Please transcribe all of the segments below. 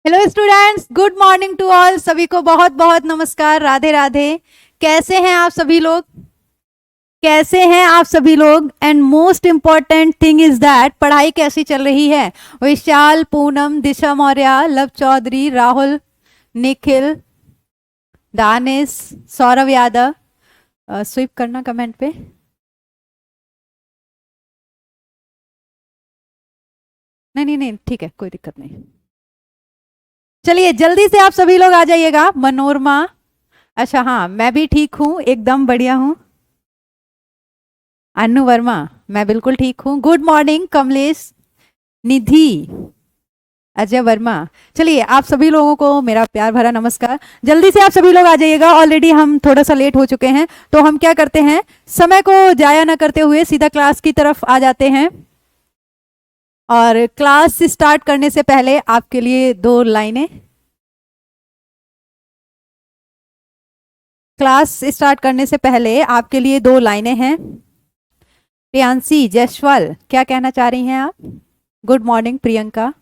Hello students, good morning to all. सभी को बहुत बहुत नमस्कार, राधे राधे। कैसे हैं आप सभी लोग? कैसे हैं आप सभी लोग? And most important thing is that पढ़ाई कैसी चल रही है? विशाल, पूनम, दिशा मौर्य, लव चौधरी, राहुल, निखिल, दानिश, सौरभ यादव, स्विप करना कमेंट पे। नहीं नहीं नहीं, ठीक है, कोई दिक्कत नहीं। चलिए जल्दी से आप सभी लोग आ जाइएगा। मनोरमा, अच्छा हाँ, मैं भी ठीक हूँ, एकदम बढ़िया हूँ। अनु वर्मा, मैं बिल्कुल ठीक हूँ। गुड मॉर्निंग कमलेश, निधि, अजय वर्मा। चलिए आप सभी लोगों को मेरा प्यार भरा नमस्कार। जल्दी से आप सभी लोग आ जाइएगा, ऑलरेडी हम थोड़ा सा लेट हो चुके हैं। तो हम क्या करते हैं, समय को जाया ना करते हुए सीधा क्लास की तरफ आ जाते हैं। और क्लास स्टार्ट करने से पहले आपके लिए दो लाइनें। क्लास स्टार्ट करने से पहले आपके लिए दो लाइनें हैं। प्रियांशी जयसवाल, क्या कहना चाह रही हैं आप? Good morning Priyanka.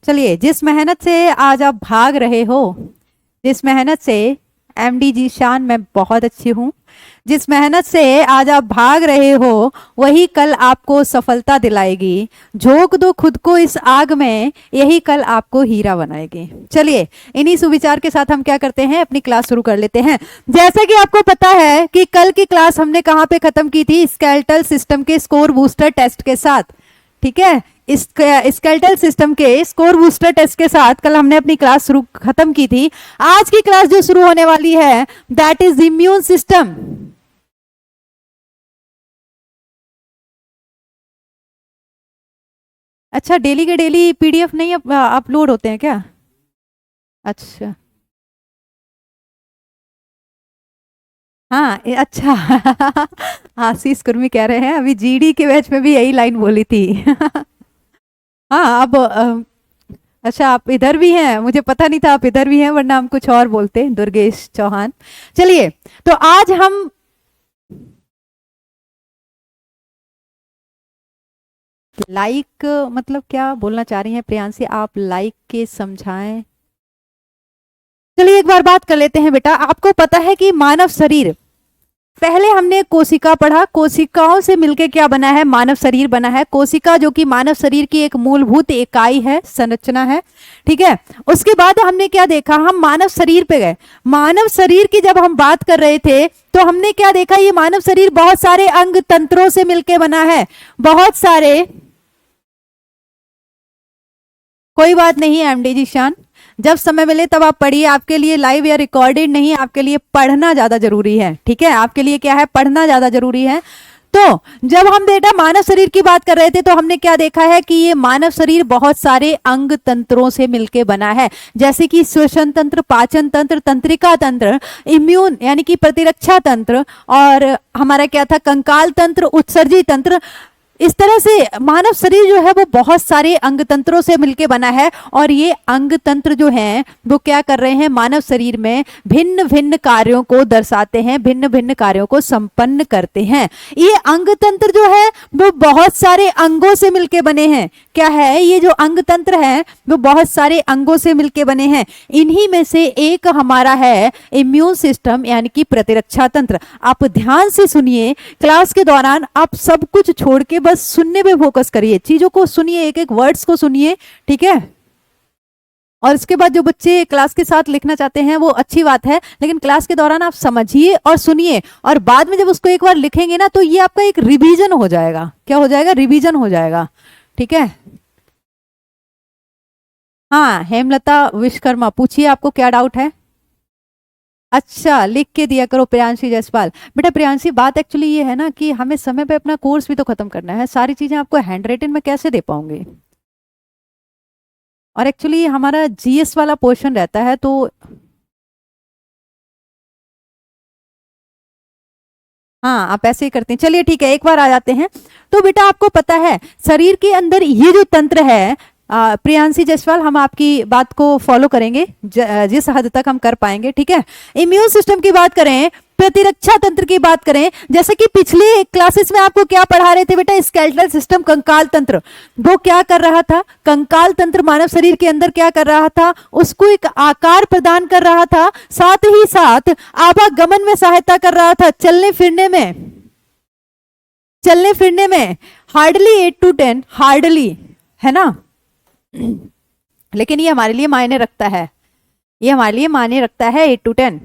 चलिए, जिस मेहनत से आज आप भाग रहे हो, जिस मेहनत से, एमडी जी शान, मैं बहुत अच्छी हूँ, जिस मेहनत से आज आप भाग रहे हो वही कल आपको सफलता दिलाएगी। झोंक दो खुद को इस आग में, यही कल आपको हीरा बनाएगी। चलिए इन्हीं सुविचार के साथ हम क्या करते हैं, अपनी क्लास शुरू कर लेते हैं। जैसा कि आपको पता है कि कल की क्लास हमने कहाँ पे खत्म की थी, स्केलेटल सिस्टम के स्कोर बूस्टर टेस्ट के साथ। ठीक है, स्केलेटल सिस्टम के स्कोर बूस्टर टेस्ट के साथ कल हमने अपनी क्लास शुरू खत्म की थी। आज की क्लास जो शुरू होने वाली है दैट इज इम्यून सिस्टम। अच्छा, डेली के डेली पीडीएफ नहीं अपलोड होते हैं क्या? अच्छा हाँ, अच्छा आशीष कुर्मी कह रहे हैं अभी जीडी के बैच में भी यही लाइन बोली थी हाँ अब अच्छा आप इधर भी हैं, मुझे पता नहीं था आप इधर भी हैं, वरना हम कुछ और बोलते। दुर्गेश चौहान। चलिए, तो आज हम लाइक मतलब क्या बोलना चाह रही हैं प्रियांशी, आप लाइक के समझाएं। चलिए एक बार बात कर लेते हैं बेटा। आपको पता है कि मानव शरीर, पहले हमने कोशिका पढ़ा, कोशिकाओं से मिलकर क्या बना है, मानव शरीर बना है। कोशिका जो कि मानव शरीर की एक मूलभूत इकाई है, संरचना है। ठीक है, उसके बाद हमने क्या देखा, हम मानव शरीर पे गए। मानव शरीर की जब हम बात कर रहे थे तो हमने क्या देखा, ये मानव शरीर बहुत सारे अंग तंत्रों से मिलकर बना है, बहुत सारे। कोई बात नहीं एमडी जी शान, जब समय मिले तब आप पढ़िए। आपके लिए लाइव या रिकॉर्डेड नहीं, आपके लिए पढ़ना ज्यादा जरूरी है। ठीक है, आपके लिए क्या है, पढ़ना ज्यादा जरूरी है। तो जब हम बेटा मानव शरीर की बात कर रहे थे तो हमने क्या देखा है कि ये मानव शरीर बहुत सारे अंग तंत्रों से मिलके बना है, जैसे कि श्वसन तंत्र, पाचन तंत्र, तंत्रिका तंत्र, इम्यून यानी कि प्रतिरक्षा तंत्र, और हमारा क्या था, कंकाल तंत्र, उत्सर्जी तंत्र। इस तरह से मानव शरीर जो है वो बहुत सारे अंग तंत्रों से मिलके बना है। और ये अंग तंत्र जो हैं वो क्या कर रहे हैं, मानव शरीर में भिन्न भिन्न कार्यों को दर्शाते हैं, भिन्न भिन्न कार्यों को संपन्न करते हैं। ये अंग तंत्र जो है वो बहुत सारे अंगों से मिलके बने हैं। क्या है, ये जो अंग तंत्र है वो बहुत सारे अंगों से मिलके बने हैं। इन्हीं में से एक हमारा है इम्यून सिस्टम यानी कि प्रतिरक्षा तंत्र। आप ध्यान से सुनिए, क्लास के दौरान आप सब कुछ छोड़ के बस सुनने पे फोकस करिए, चीजों को सुनिए, एक एक वर्ड्स को सुनिए। ठीक है, और इसके बाद जो बच्चे क्लास के साथ लिखना चाहते हैं वो अच्छी बात है, लेकिन क्लास के दौरान आप समझिए और सुनिए, और बाद में जब उसको एक बार लिखेंगे ना तो ये आपका एक रिवीजन हो जाएगा। क्या हो जाएगा, रिवीजन हो जाएगा। ठीक है, हाँ हेमलता विश्वकर्मा, पूछिए आपको क्या डाउट है। अच्छा, लिख के दिया करो प्रियांशी जायसवाल। बेटा प्रियांशी, बात एक्चुअली ये है ना कि हमें समय पे अपना कोर्स भी तो खत्म करना है, सारी चीजें आपको हैंड रिटन में कैसे दे पाऊंगी। और एक्चुअली हमारा जीएस वाला पोर्शन रहता है तो हाँ आप ऐसे ही करते हैं। चलिए ठीक है, एक बार आ जाते हैं। तो बेटा आपको पता है शरीर के अंदर ये जो तंत्र है, प्रियांशी जायसवाल, हम आपकी बात को फॉलो करेंगे जिस हद तक हम कर पाएंगे, ठीक है। इम्यून सिस्टम की बात करें, प्रतिरक्षा तंत्र की बात करें, जैसे कि पिछले क्लासेस में आपको क्या पढ़ा रहे थे बेटा, स्केलेटल सिस्टम, कंकाल तंत्र, वो क्या कर रहा था, कंकाल तंत्र मानव शरीर के अंदर क्या कर रहा था, उसको एक आकार प्रदान कर रहा था, साथ ही साथ आवागमन में सहायता कर रहा था, चलने फिरने में हार्डली 8 to 10, हार्डली, है ना। लेकिन ये हमारे लिए मायने रखता है, ये हमारे लिए मायने रखता है 8 to 10।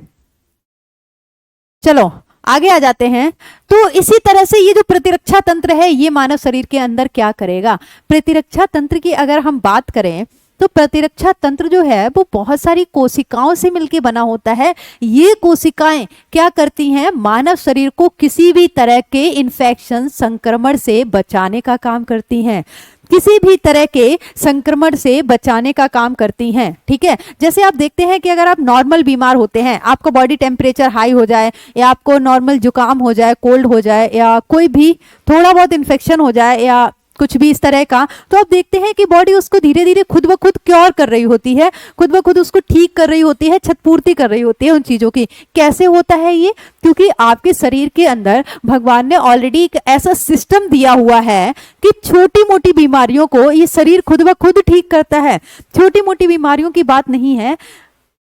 चलो आगे आ जाते हैं। तो इसी तरह से ये जो प्रतिरक्षा तंत्र है, ये मानव शरीर के अंदर क्या करेगा। प्रतिरक्षा तंत्र की अगर हम बात करें तो प्रतिरक्षा तंत्र जो है वो बहुत सारी कोशिकाओं से मिलकर बना होता है। ये कोशिकाएं क्या करती हैं, मानव शरीर को किसी भी तरह के इन्फेक्शन, संक्रमण से बचाने का काम करती हैं, किसी भी तरह के संक्रमण से बचाने का काम करती हैं, ठीक है। जैसे आप देखते हैं कि अगर आप नॉर्मल बीमार होते हैं, आपका बॉडी टेम्परेचर हाई हो जाए, या आपको नॉर्मल जुकाम हो जाए, कोल्ड हो जाए, या कोई भी थोड़ा बहुत इन्फेक्शन हो जाए, या कुछ भी इस तरह का, तो आप देखते हैं कि बॉडी उसको धीरे धीरे खुद ब खुद क्योर कर रही होती है, खुद ब खुद उसको ठीक कर रही होती है, क्षतपूर्ति कर रही होती है उन चीजों की। कैसे होता है ये, क्योंकि आपके शरीर के अंदर भगवान ने ऑलरेडी एक ऐसा सिस्टम दिया हुआ है कि छोटी मोटी बीमारियों को ये शरीर खुद ब खुद ठीक करता है। छोटी मोटी बीमारियों की बात नहीं है,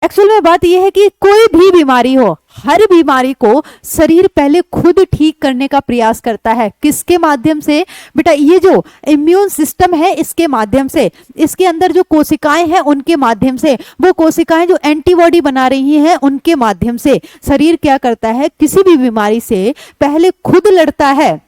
एक्चुअल में बात यह है कि कोई भी बीमारी हो, हर बीमारी को शरीर पहले खुद ठीक करने का प्रयास करता है। किसके माध्यम से बेटा, ये जो इम्यून सिस्टम है इसके माध्यम से, इसके अंदर जो कोशिकाएं हैं उनके माध्यम से, वो कोशिकाएं जो एंटीबॉडी बना रही हैं उनके माध्यम से शरीर क्या करता है, किसी भी बीमारी से पहले खुद लड़ता है।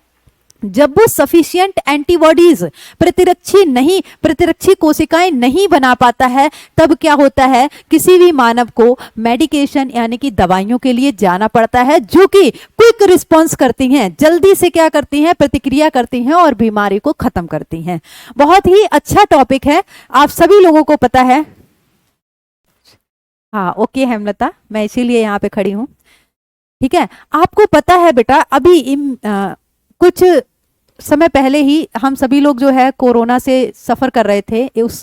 जब वो सफिशिएंट एंटीबॉडीज, प्रतिरक्षी कोशिकाएं नहीं बना पाता है, तब क्या होता है, किसी भी मानव को मेडिकेशन यानी कि दवाइयों के लिए जाना पड़ता है, जो कि क्विक रिस्पॉन्स करती हैं, जल्दी से क्या करती हैं, प्रतिक्रिया करती हैं और बीमारी को खत्म करती हैं। बहुत ही अच्छा टॉपिक है, आप सभी लोगों को पता है। हाँ ओके हेमलता, मैं इसीलिए यहाँ पे खड़ी हूँ, ठीक है। आपको पता है बेटा, अभी कुछ समय पहले ही हम सभी लोग जो है कोरोना से सफर कर रहे थे, उस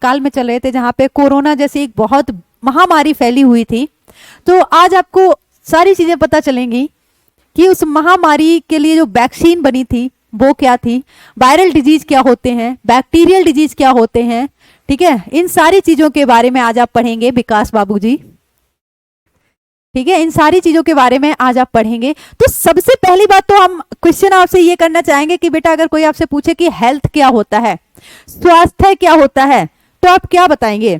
काल में चल रहे थे जहाँ पे कोरोना जैसी एक बहुत महामारी फैली हुई थी। तो आज आपको सारी चीजें पता चलेंगी कि उस महामारी के लिए जो वैक्सीन बनी थी वो क्या थी, वायरल डिजीज क्या होते हैं, बैक्टीरियल डिजीज क्या होते हैं, ठीक है। इन सारी चीजों के बारे में आज आप पढ़ेंगे विकास बाबू जी, ठीक है। इन सारी चीजों के बारे में आज आप पढ़ेंगे। तो सबसे पहली बात तो हम क्वेश्चन आपसे ये करना चाहेंगे कि बेटा अगर कोई आपसे पूछे कि हेल्थ क्या होता है, स्वास्थ्य क्या होता है, तो आप क्या बताएंगे,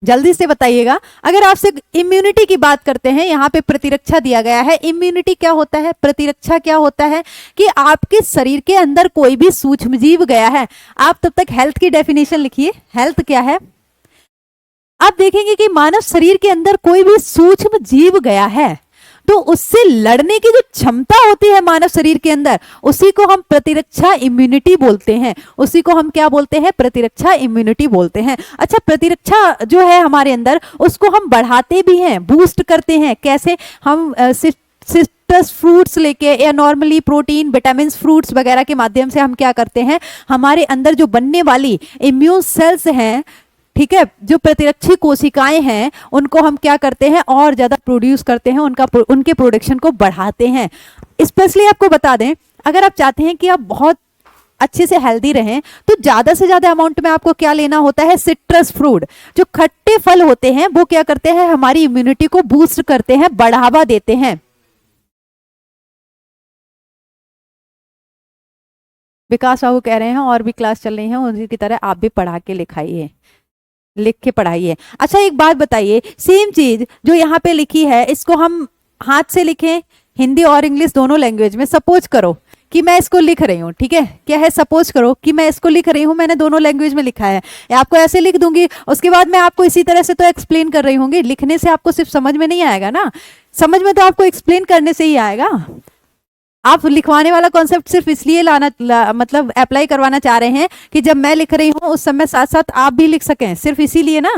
जल्दी से बताइएगा। अगर आपसे इम्यूनिटी की बात करते हैं, यहाँ पे प्रतिरक्षा दिया गया है, इम्यूनिटी क्या होता है, प्रतिरक्षा क्या होता है, कि आपके शरीर के अंदर कोई भी सूक्ष्म जीव गया है। आप तब तक हेल्थ की डेफिनेशन लिखिए, हेल्थ क्या है। आप देखेंगे कि मानव शरीर के अंदर कोई भी सूक्ष्म जीव गया है तो उससे लड़ने की जो क्षमता होती है मानव शरीर के अंदर, उसी को हम प्रतिरक्षा इम्यूनिटी बोलते हैं। उसी को हम क्या बोलते हैं, प्रतिरक्षा इम्यूनिटी बोलते हैं। अच्छा, प्रतिरक्षा जो है हमारे अंदर, उसको हम बढ़ाते भी हैं, बूस्ट करते हैं। कैसे, हम सिट्रस फ्रूट्स लेके या नॉर्मली प्रोटीन, विटामिन फ्रूट्स वगैरह के माध्यम से हम क्या करते हैं, हमारे अंदर जो बनने वाली इम्यून सेल्स हैं, ठीक है, जो प्रतिरक्षी कोशिकाएं हैं, उनको हम क्या करते हैं, और ज्यादा प्रोड्यूस करते हैं, उनके प्रोडक्शन को बढ़ाते हैं। स्पेशली आपको बता दें, अगर आप चाहते हैं कि आप बहुत अच्छे से हेल्दी रहें, तो ज्यादा से ज्यादा अमाउंट में आपको क्या लेना होता है, सिट्रस फ्रूट, जो खट्टे फल होते हैं, वो क्या करते हैं, हमारी इम्यूनिटी को बूस्ट करते हैं, बढ़ावा देते हैं। विकास बाबू कह रहे हैं और भी क्लास चल रही है, उसी की तरह आप भी पढ़ा के लिखाइए, लिख के पढ़ाइए। अच्छा एक बात बताइए, सेम चीज जो यहाँ पे लिखी है, इसको हम हाथ से लिखें, हिंदी और इंग्लिश दोनों लैंग्वेज में। सपोज करो कि मैं इसको लिख रही हूँ, ठीक है, क्या है, सपोज करो कि मैं इसको लिख रही हूँ, मैंने दोनों लैंग्वेज में लिखा है, आपको ऐसे लिख दूंगी, उसके बाद मैं आपको इसी तरह से तो एक्सप्लेन कर रही हूँ। लिखने से आपको सिर्फ समझ में नहीं आएगा ना, समझ में तो आपको एक्सप्लेन करने से ही आएगा। आप लिखवाने वाला कॉन्सेप्ट सिर्फ इसलिए मतलब अप्लाई करवाना चाह रहे हैं कि जब मैं लिख रही हूं उस समय साथ साथ आप भी लिख सकें, सिर्फ इसीलिए ना।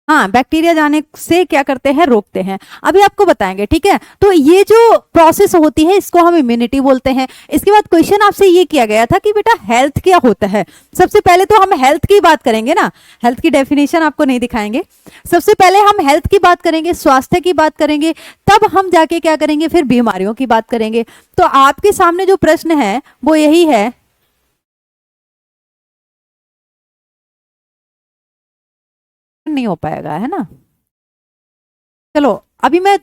हाँ, बैक्टीरिया जाने से क्या करते हैं, रोकते हैं। अभी आपको बताएंगे, ठीक है। तो ये जो प्रोसेस होती है इसको हम इम्यूनिटी बोलते हैं। इसके बाद क्वेश्चन आपसे ये किया गया था कि बेटा हेल्थ क्या होता है। सबसे पहले तो हम हेल्थ की बात करेंगे ना, हेल्थ की डेफिनेशन आपको नहीं दिखाएंगे। सबसे पहले हम हेल्थ की बात करेंगे, स्वास्थ्य की बात करेंगे, तब हम जाके क्या करेंगे, फिर बीमारियों की बात करेंगे। तो आपके सामने जो प्रश्न है वो यही है, नहीं हो पाएगा, है ना। चलो अभी मैं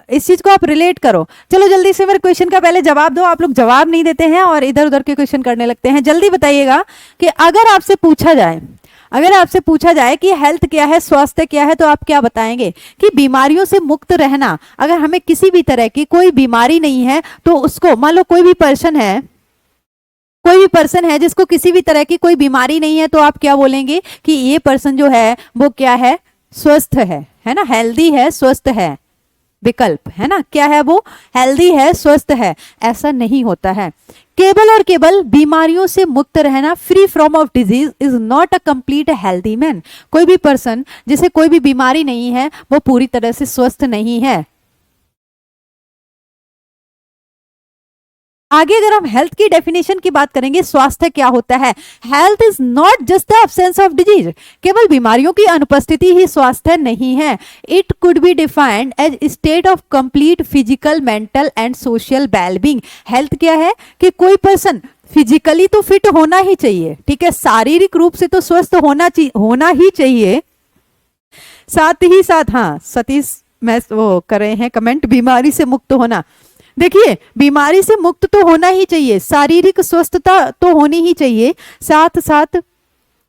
इस चीज को आप रिलेट करो। चलो जल्दी से मेरे क्वेश्चन का पहले जवाब दो। आप लोग जवाब नहीं देते हैं और इधर उधर के क्वेश्चन करने लगते हैं। जल्दी बताइएगा कि अगर आपसे पूछा जाए, अगर आपसे पूछा जाए कि हेल्थ क्या है, स्वास्थ्य क्या है, तो आप क्या बताएंगे कि बीमारियों से मुक्त रहना। अगर हमें किसी भी तरह की कोई बीमारी नहीं है तो उसको, मान लो कोई भी पर्सन है, कोई भी पर्सन है जिसको किसी भी तरह की कोई बीमारी नहीं है, तो आप क्या बोलेंगे कि ये पर्सन जो है वो क्या है, स्वस्थ है ना, हेल्दी है, स्वस्थ है। विकल्प है ना, क्या है वो, हेल्दी है, स्वस्थ है। ऐसा नहीं होता है। केवल और केवल बीमारियों से मुक्त रहना, free from of disease, is not a complete healthy man. कोई भी पर्सन जिसे कोई भी बीमारी नहीं है वो पूरी तरह से स्वस्थ नहीं है। आगे अगर हम हेल्थ की डेफिनेशन की बात करेंगे, स्वास्थ्य क्या होता है। Health is not just the absence of disease. केवल बीमारियों की अनुपस्थिति ही स्वास्थ्य नहीं है। It could be defined as state of complete physical, mental and social wellbeing. Health क्या है कि कोई पर्सन फिजिकली तो फिट होना ही चाहिए, ठीक है, शारीरिक रूप से तो स्वस्थ होना ही चाहिए। साथ ही साथ, हाँ सतीश मैं वो कर रहे हैं कमेंट, बीमारी से मुक्त होना। देखिए बीमारी से मुक्त तो होना ही चाहिए, शारीरिक स्वस्थता तो होनी ही चाहिए, साथ साथ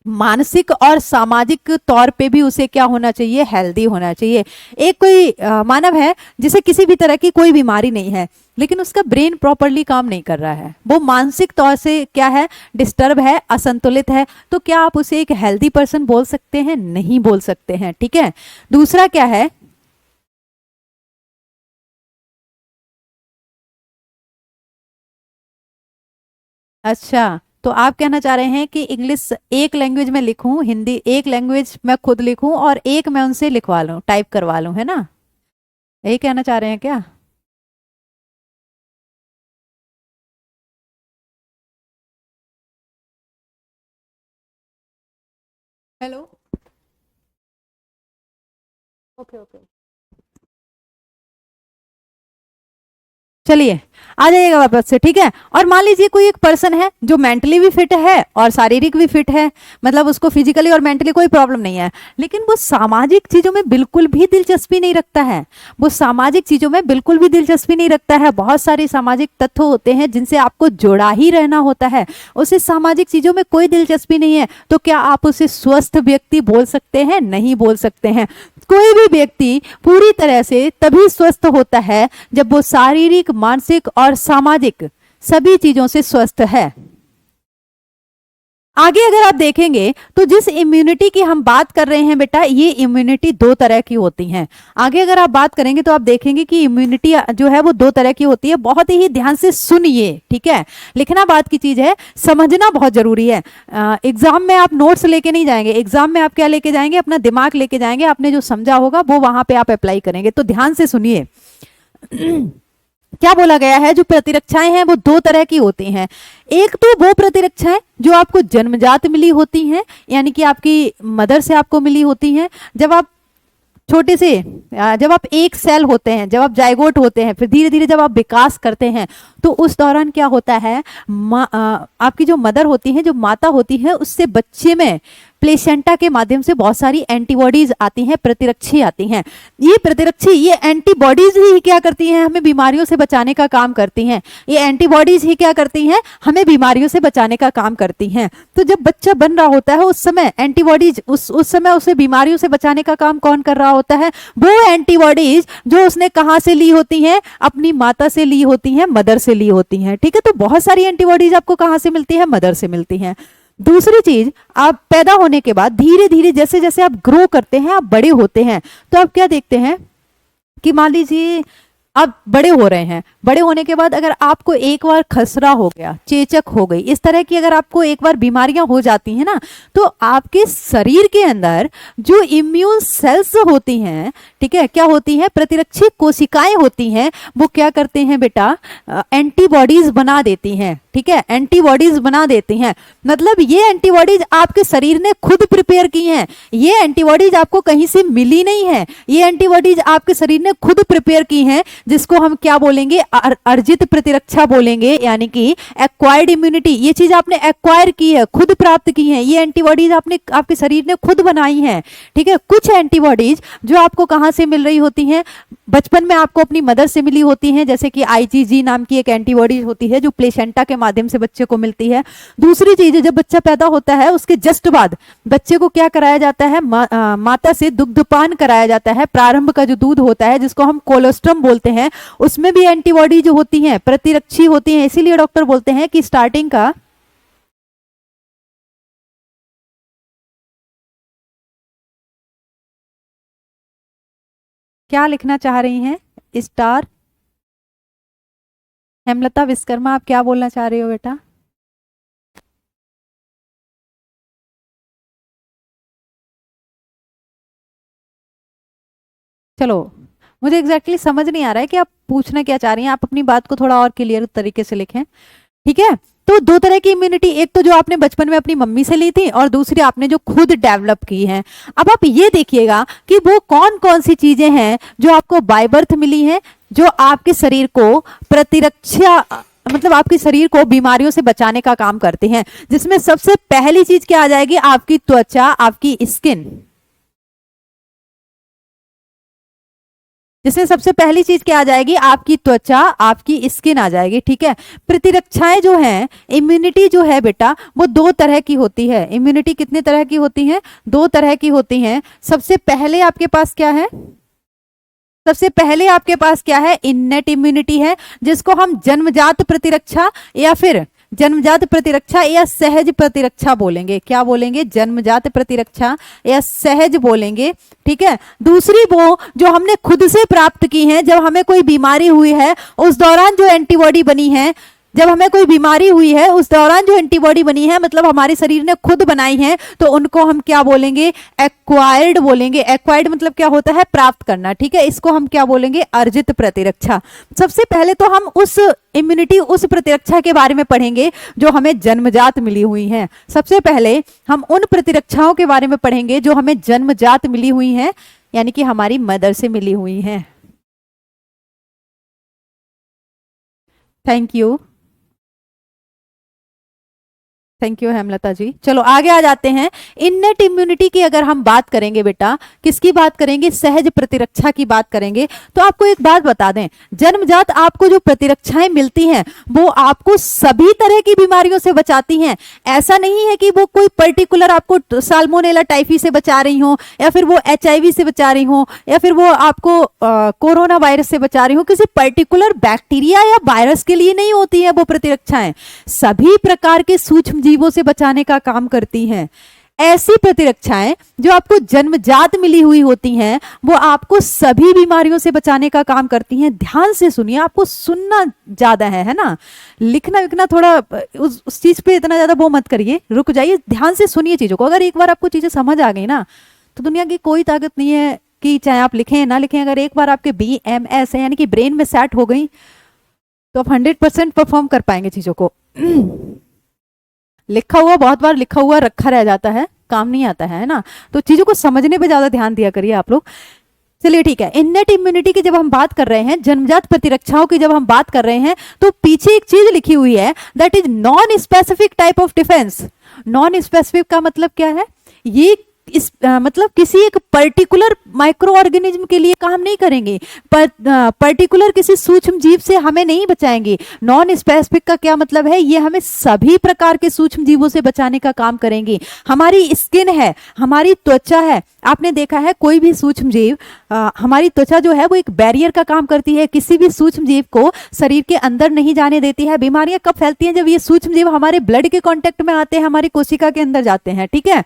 मानसिक और सामाजिक तौर पे भी उसे क्या होना चाहिए, हेल्दी होना चाहिए। एक कोई मानव है जिसे किसी भी तरह की कोई बीमारी नहीं है, लेकिन उसका ब्रेन प्रॉपरली काम नहीं कर रहा है, वो मानसिक तौर से क्या है, डिस्टर्ब है, असंतुलित है, तो क्या आप उसे एक हेल्दी पर्सन बोल सकते हैं? नहीं बोल सकते हैं, ठीक है। दूसरा क्या है, अच्छा तो आप कहना चाह रहे हैं कि इंग्लिश एक लैंग्वेज में लिखूं, हिंदी एक लैंग्वेज मैं खुद लिखूं और एक मैं उनसे लिखवा लूं, टाइप करवा लूं, है ना, यही कहना चाह रहे हैं क्या? हेलो, ओके ओके, चलिए आ जाइएगा वापस से, ठीक है। और मान लीजिए कोई एक पर्सन है जो मेंटली भी फिट है और शारीरिक भी फिट है, मतलब उसको फिजिकली और मेंटली कोई प्रॉब्लम नहीं है, लेकिन वो सामाजिक चीजों में बिल्कुल भी दिलचस्पी नहीं रखता है। वो सामाजिक चीजों में बिल्कुल भी दिलचस्पी नहीं रखता है। बहुत सारे सामाजिक तत्व होते हैं जिनसे आपको जुड़ा ही रहना होता है, उसे सामाजिक चीजों में कोई दिलचस्पी नहीं है, तो क्या आप उसे स्वस्थ व्यक्ति बोल सकते हैं? नहीं बोल सकते हैं। कोई भी व्यक्ति पूरी तरह से तभी स्वस्थ होता है जब वो शारीरिक, मानसिक और सामाजिक सभी चीजों से स्वस्थ है। आगे अगर आप देखेंगे तो जिस इम्यूनिटी की हम बात कर रहे हैं बेटा, ये इम्यूनिटी दो तरह की होती हैं। आगे अगर आप बात करेंगे तो आप देखेंगे कि इम्यूनिटी जो है वो दो तरह की होती है। बहुत ही ध्यान से सुनिए, ठीक है, लिखना बात की चीज है, समझना बहुत जरूरी है। एग्जाम में आप नोट्स लेके नहीं जाएंगे, एग्जाम में आप क्या लेके जाएंगे, अपना दिमाग लेके जाएंगे, आपने जो समझा होगा वो वहां पे आप अप्लाई करेंगे। तो ध्यान से सुनिए क्या बोला गया है। जो प्रतिरक्षाएं हैं वो दो तरह की होती हैं। एक तो वो प्रतिरक्षाएं जो आपको जन्मजात मिली होती हैं, यानी कि आपकी मदर से आपको मिली होती हैं। जब आप छोटे से, जब आप एक सेल होते हैं, जब आप जाइगोट होते हैं, फिर धीरे धीरे जब आप विकास करते हैं, तो उस दौरान क्या होता है, आपकी जो मदर होती है, जो माता होती है, उससे बच्चे में प्लेसेंटा के माध्यम से बहुत सारी एंटीबॉडीज आती हैं, प्रतिरक्षी आती हैं। ये प्रतिरक्षी, ये एंटीबॉडीज ही क्या करती हैं, हमें बीमारियों से बचाने का काम करती हैं। ये एंटीबॉडीज ही क्या करती हैं, हमें बीमारियों से बचाने का काम करती हैं। तो जब बच्चा बन रहा होता है उस समय एंटीबॉडीज, उस समय उसे बीमारियों से बचाने का काम कौन कर रहा होता है? वो एंटीबॉडीज जो उसने कहां से ली होती हैं, अपनी माता से ली होती हैं, मदर से ली होती हैं, ठीक है। तो बहुत सारी एंटीबॉडीज आपको कहां से मिलती है? मदर से मिलती हैं। दूसरी चीज, आप पैदा होने के बाद धीरे धीरे जैसे जैसे आप ग्रो करते हैं, आप बड़े होते हैं, तो आप क्या देखते हैं कि मान लीजिए आप बड़े हो रहे हैं, बड़े होने के बाद अगर आपको एक बार खसरा हो गया, चेचक हो गई, इस तरह की अगर आपको एक बार बीमारियां हो जाती हैं ना, तो आपके शरीर के अंदर जो इम्यून सेल्स होती हैं, ठीक है, क्या होती हैं, प्रतिरक्षी कोशिकाएं होती हैं, वो क्या करते हैं बेटा, एंटीबॉडीज बना देती हैं, ठीक है, एंटीबॉडीज बना देती हैं। मतलब ये एंटीबॉडीज आपके शरीर ने खुद प्रिपेयर की हैं, ये एंटीबॉडीज आपको कहीं से मिली नहीं है, ये एंटीबॉडीज आपके शरीर ने खुद प्रिपेयर की हैं, जिसको हम क्या बोलेंगे, अर्जित प्रतिरक्षा बोलेंगे, यानी कि एक्वायर्ड इम्यूनिटी। ये चीज आपने एक्वायर की है, खुद प्राप्त की है, ये एंटीबॉडीज आपने आपके शरीर ने खुद बनाई है, ठीक है। कुछ एंटीबॉडीज जो आपको कहां से मिल रही होती हैं, बचपन में आपको अपनी मदर से मिली होती हैं, जैसे कि आईजीजी नाम की एक एंटीबॉडी होती है जो प्लेसेंटा के माध्यम से बच्चे को मिलती है। दूसरी चीज है, जब बच्चा पैदा होता है उसके जस्ट बाद बच्चे को क्या कराया जाता है, माता से दुग्धपान कराया जाता है, प्रारंभ का जो दूध होता है जिसको हम कोलोस्ट्रम बोलते हैं, उसमें भी एंटीबॉडी जो होती हैं प्रतिरक्षी होती हैं। इसीलिए डॉक्टर बोलते हैं कि स्टार्टिंग का क्या लिखना चाह रही हैं, स्टार हेमलता विश्वकर्मा, आप क्या बोलना चाह रही हो बेटा? चलो, मुझे एग्जैक्टली समझ नहीं आ रहा है कि आप पूछना क्या चाह रही हैं, आप अपनी बात को थोड़ा और क्लियर तरीके से लिखें, ठीक है। तो दो तरह की इम्यूनिटी, एक तो जो आपने बचपन में अपनी मम्मी से ली थी और दूसरी आपने जो खुद डेवलप की है। अब आप ये देखिएगा कि वो कौन कौन सी चीजें हैं जो आपको बाय बर्थ मिली हैं, जो आपके शरीर को प्रतिरक्षा, मतलब आपके शरीर को बीमारियों से बचाने का काम करते हैं। जिसमें सबसे पहली चीज क्या आ जाएगी, आपकी त्वचा, आपकी स्किन। जिसमें सबसे पहली चीज क्या आ जाएगी, आपकी त्वचा, आपकी स्किन आ जाएगी, ठीक है। प्रतिरक्षाएं जो हैं, इम्यूनिटी जो है बेटा, वो दो तरह की होती है। इम्यूनिटी कितने तरह की होती है, दो तरह की होती हैं। सबसे पहले आपके पास क्या है, सबसे पहले आपके पास क्या है, इन्नेट इम्यूनिटी है, जिसको हम जन्मजात प्रतिरक्षा या फिर जन्मजात प्रतिरक्षा या सहज प्रतिरक्षा बोलेंगे। क्या बोलेंगे, जन्मजात प्रतिरक्षा या सहज बोलेंगे, ठीक है। दूसरी वो जो हमने खुद से प्राप्त की है, जब हमें कोई बीमारी हुई है उस दौरान जो एंटीबॉडी बनी है, जब हमें कोई बीमारी हुई है उस दौरान जो एंटीबॉडी बनी है, मतलब हमारे शरीर ने खुद बनाई है, तो उनको हम क्या बोलेंगे, एक्वायर्ड बोलेंगे। एक्वायर्ड मतलब क्या होता है, प्राप्त करना, ठीक है। इसको हम क्या बोलेंगे, अर्जित प्रतिरक्षा। सबसे पहले तो हम उस इम्यूनिटी, उस प्रतिरक्षा के बारे में पढ़ेंगे जो हमें जन्मजात मिली हुई हैं। सबसे पहले हम उन प्रतिरक्षाओं के बारे में पढ़ेंगे जो हमें जन्मजात मिली हुई हैं, यानी कि हमारी मदर से मिली हुई हैं। Thank you, thank you Hemlata ji. चलो आगे आ जाते हैं। इन्नेट इम्यूनिटी की अगर हम बात करेंगे बेटा, किसकी बात करेंगे, सहज प्रतिरक्षा की बात करेंगे। तो आपको एक बात बता दें, जन्मजात आपको जो प्रतिरक्षाएं मिलती हैं वो आपको सभी तरह की बीमारियों से बचाती हैं। ऐसा नहीं है कि वो कोई पर्टिकुलर आपको साल्मोनेला टाइफी से बचा रही हो, या फिर वो HIV से बचा रही हो, या फिर वो आपको कोरोना वायरस से बचा रही हो। किसी पर्टिकुलर बैक्टीरिया या वायरस के लिए नहीं होती है वो प्रतिरक्षाएं, सभी प्रकार के सूक्ष्म जीवों से बचाने का काम करती हैं। ऐसी प्रतिरक्षाएं जो आपको जन्मजात मिली हुई होती हैं, वो आपको सभी बीमारियों से बचाने का काम करती हैं। ध्यान से सुनिए, आपको सुनना ज्यादा है ना, लिखना विखना थोड़ा उस चीज पे इतना ज्यादा वो मत करिए, रुक जाइए, ध्यान से सुनिए चीजों को। अगर एक बार आपको चीजें समझ आ गई ना, तो दुनिया की कोई ताकत नहीं है कि चाहे आप लिखें ना लिखें, अगर एक बार आपके BMS है यानी कि ब्रेन में सेट हो गई, तो आप 100% परफॉर्म कर पाएंगे चीजों को। लिखा हुआ बहुत बार लिखा हुआ रखा रह जाता है, काम नहीं आता है ना। तो चीजों को समझने पे ज्यादा ध्यान दिया करिए आप लोग। चलिए ठीक है, इन्नेट इम्यूनिटी की जब हम बात कर रहे हैं, जन्मजात प्रतिरक्षाओं की जब हम बात कर रहे हैं, तो पीछे एक चीज लिखी हुई है, that is non specific type of defence. Non specific का मतलब क्या है, ये मतलब किसी एक पर्टिकुलर माइक्रो ऑर्गेनिज्म के लिए काम नहीं करेंगे, पर्टिकुलर किसी सूक्ष्म जीव से हमें नहीं बचाएंगे। नॉन स्पेसिफिक का क्या मतलब है, ये हमें सभी प्रकार के सूक्ष्म जीवों से बचाने का काम करेंगे। हमारी स्किन है, हमारी त्वचा है, आपने देखा है कोई भी सूक्ष्म जीव, हमारी त्वचा जो है वो एक बैरियर का काम करती है, किसी भी सूक्ष्म जीव को शरीर के अंदर नहीं जाने देती है। बीमारियां कब फैलती हैं, जब ये सूक्ष्म जीव हमारे ब्लड के कांटेक्ट में आते हैं, हमारी कोशिका के अंदर जाते हैं, ठीक है।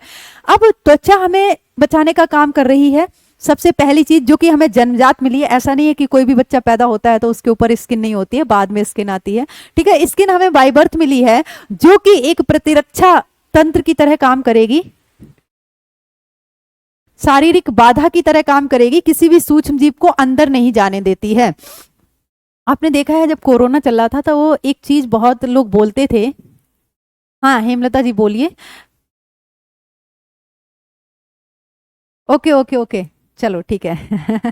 अब त्वचा हमें बचाने का काम कर रही है, सबसे पहली चीज जो कि हमें जन्मजात मिली है, ऐसा नहीं है कि कोई भी बच्चा पैदा होता है तो उसके ऊपर स्किन नहीं होती है, बाद में स्किन आती है, ठीक है। स्किन हमें बाय बर्थ मिली है, जो कि एक प्रतिरक्षा तंत्र की तरह काम करेगी, शारीरिक बाधा की तरह काम करेगी, किसी भी सूक्ष्म जीव को अंदर नहीं जाने देती है। आपने देखा है जब कोरोना चल रहा था तो वो एक चीज बहुत लोग बोलते थे, हाँ हेमलता जी बोलिए। ओके ओके ओके, चलो ठीक है।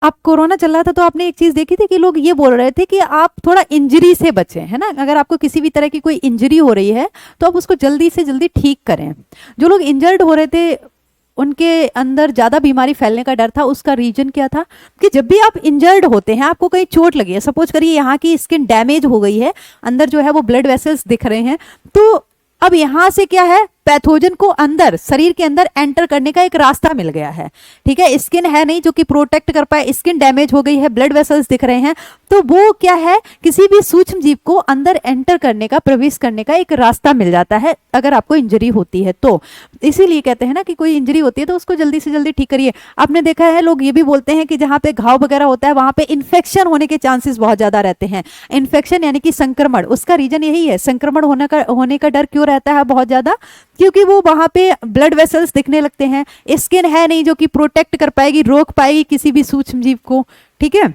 अब कोरोना चल रहा था तो आपने एक चीज देखी थी कि लोग ये बोल रहे थे कि आप थोड़ा इंजरी से बचें, है ना। अगर आपको किसी भी तरह की कोई इंजरी हो रही है तो आप उसको जल्दी से जल्दी ठीक करें। जो लोग इंजर्ड हो रहे थे उनके अंदर ज्यादा बीमारी फैलने का डर था। उसका रीजन क्या था कि जब भी आप इंजर्ड होते हैं, आपको कहीं चोट लगी है, सपोज करिए यहाँ की स्किन डैमेज हो गई है, अंदर जो है वो ब्लड वेसल्स दिख रहे हैं, तो अब यहां से क्या है, पैथोजन को अंदर शरीर के अंदर एंटर करने का एक रास्ता मिल गया है, ठीक है। स्किन है नहीं जो कि प्रोटेक्ट कर पाए, स्किन डैमेज हो गई है, ब्लड वेसल्स दिख रहे हैं, तो वो क्या है, किसी भी सूक्ष्म जीव को अंदर एंटर करने का, प्रवेश करने का एक रास्ता मिल जाता है अगर आपको इंजरी होती है तो। इसीलिए कहते हैं ना कि कोई इंजरी होती है तो उसको जल्दी से जल्दी ठीक करिए। आपने देखा है लोग ये भी बोलते हैं कि जहाँ पे घाव वगैरह होता है वहां पे इन्फेक्शन होने के चांसेस बहुत ज्यादा रहते हैं। इन्फेक्शन यानी कि संक्रमण, उसका रीजन यही है, संक्रमण होने का डर क्यों रहता है बहुत ज्यादा, क्योंकि वो वहां पे ब्लड वेसल्स दिखने लगते हैं, स्किन है नहीं जो कि प्रोटेक्ट कर पाएगी, रोक पाएगी किसी भी सूक्ष्म जीव को, ठीक है।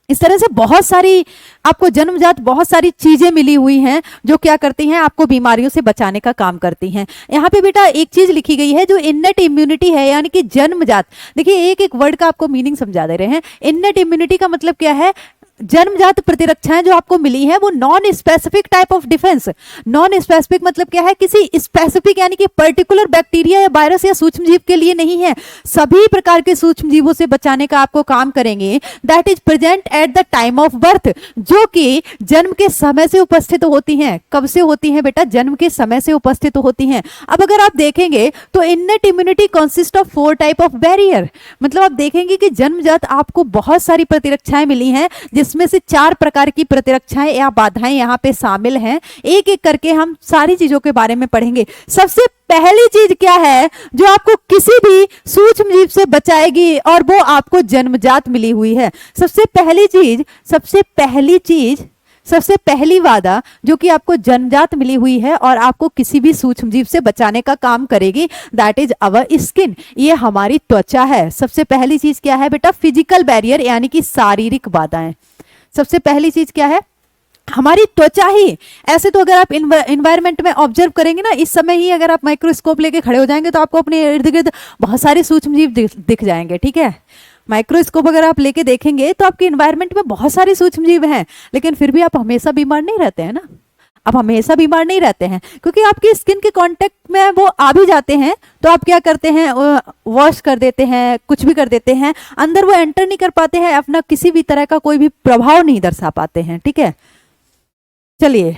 इस तरह से बहुत सारी आपको जन्मजात बहुत सारी चीजें मिली हुई हैं जो क्या करती हैं, आपको बीमारियों से बचाने का काम करती हैं। यहाँ पे बेटा एक चीज लिखी गई है जो इन्नेट इम्यूनिटी है, यानी कि जन्मजात। देखिए एक एक वर्ड का आपको मीनिंग समझा दे रहे हैं। इन्नेट इम्यूनिटी का मतलब क्या है, जन्मजात प्रतिरक्षाएं जो आपको मिली हैं वो non specific type of defence. Non specific मतलब क्या है, किसी स्पेसिफिक यानी कि पर्टिकुलर बैक्टीरिया या वायरस या सूक्ष्म जीव के लिए नहीं है, सभी प्रकार के सूक्ष्म जीवों से बचाने का आपको काम करेंगे। That is present at the time of birth, जो कि जन्म के समय से उपस्थित होती हैं। कब से होती हैं बेटा, जन्म के समय से उपस्थित होती हैं। अब अगर आप देखेंगे तो innate immunity consist of 4 type of barrier, मतलब आप देखेंगे कि जन्मजात आपको बहुत सारी प्रतिरक्षाएं मिली हैं, जिसमें से 4 प्रकार की प्रतिरक्षाएं या बाधाएं यहाँ पे शामिल हैं। एक एक करके हम सारी चीजों के बारे में पढ़ेंगे। सबसे पहली चीज क्या है जो आपको किसी भी सूक्ष्म जीव से बचाएगी, और वो आपको जन्मजात मिली हुई है। सबसे पहली वादा जो कि आपको जन्मजात मिली हुई है और आपको किसी भी सूक्ष्म जीव से बचाने का काम करेगी, दैट इज अवर स्किन, ये हमारी त्वचा है। सबसे पहली चीज क्या है बेटा, फिजिकल बैरियर यानी कि शारीरिक बाधाएं। सबसे पहली चीज क्या है, हमारी त्वचा ही। ऐसे तो अगर आप इन्वायरमेंट में ऑब्जर्व करेंगे ना, इस समय ही अगर आप माइक्रोस्कोप लेके खड़े हो जाएंगे तो आपको अपने इर्द गिर्द बहुत सारे सूक्ष्म जीव दिख जाएंगे, ठीक है। माइक्रोस्कोप अगर आप लेके देखेंगे तो आपके इन्वायरमेंट में बहुत सारे सूक्ष्म जीव हैं, लेकिन फिर भी आप हमेशा बीमार नहीं रहते हैं ना। आप हमेशा बीमार नहीं रहते हैं क्योंकि आपकी स्किन के कांटेक्ट में वो आ भी जाते हैं तो आप क्या करते हैं, वॉश कर देते हैं, कुछ भी कर देते हैं, अंदर वो एंटर नहीं कर पाते हैं, अपना किसी भी तरह का कोई भी प्रभाव नहीं दर्शा पाते हैं, ठीक है। चलिए,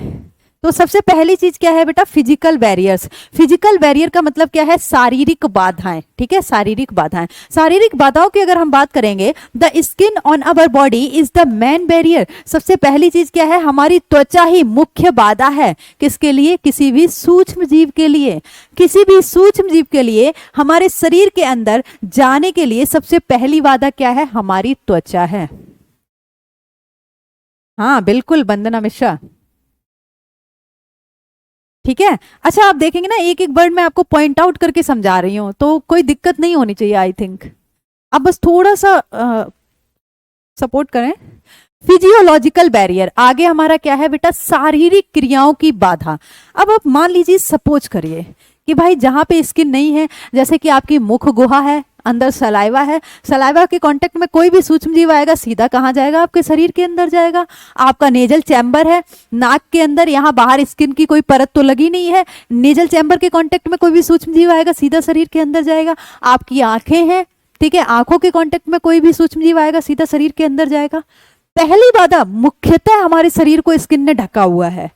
तो सबसे पहली चीज क्या है बेटा, फिजिकल बैरियर्स। फिजिकल बैरियर का मतलब क्या है, शारीरिक बाधाएं, ठीक है। शारीरिक बाधाएं, शारीरिक बाधाओं की अगर हम बात करेंगे, the skin on our body is the main barrier. सबसे पहली चीज क्या है, हमारी त्वचा ही मुख्य बाधा है। किसके लिए, किसी भी सूक्ष्म जीव के लिए। किसी भी सूक्ष्म जीव के लिए हमारे शरीर के अंदर जाने के लिए सबसे पहली बाधा क्या है, हमारी त्वचा है। हाँ बिल्कुल वंदना मिश्रा, ठीक है। अच्छा आप देखेंगे ना, एक एक वर्ड में आपको पॉइंट आउट करके समझा रही हूं तो कोई दिक्कत नहीं होनी चाहिए, आई थिंक। आप बस थोड़ा सा सपोर्ट करें। फिजियोलॉजिकल बैरियर, आगे हमारा क्या है बेटा, शारीरिक क्रियाओं की बाधा। अब आप मान लीजिए, सपोज करिए कि भाई जहां पे स्किन नहीं है, जैसे कि आपकी मुख गुहा है, अंदर सलाइवा है, सलाइवा के कांटेक्ट में कोई भी सूक्ष्म जीव आएगा, सीधा कहाँ जाएगा, आपके शरीर के अंदर जाएगा। आपका नेजल चैम्बर है, नाक के अंदर, यहाँ बाहर स्किन की कोई परत तो लगी नहीं है, नेजल चैम्बर के कांटेक्ट में कोई भी सूक्ष्म जीव आएगा, सीधा शरीर के अंदर जाएगा। आपकी आंखें हैं, ठीक है, आंखों के कांटेक्ट में कोई भी सूक्ष्म जीव आएगा, सीधा शरीर के अंदर जाएगा। पहली बाधा, मुख्यतः हमारे शरीर को स्किन ने ढका हुआ है,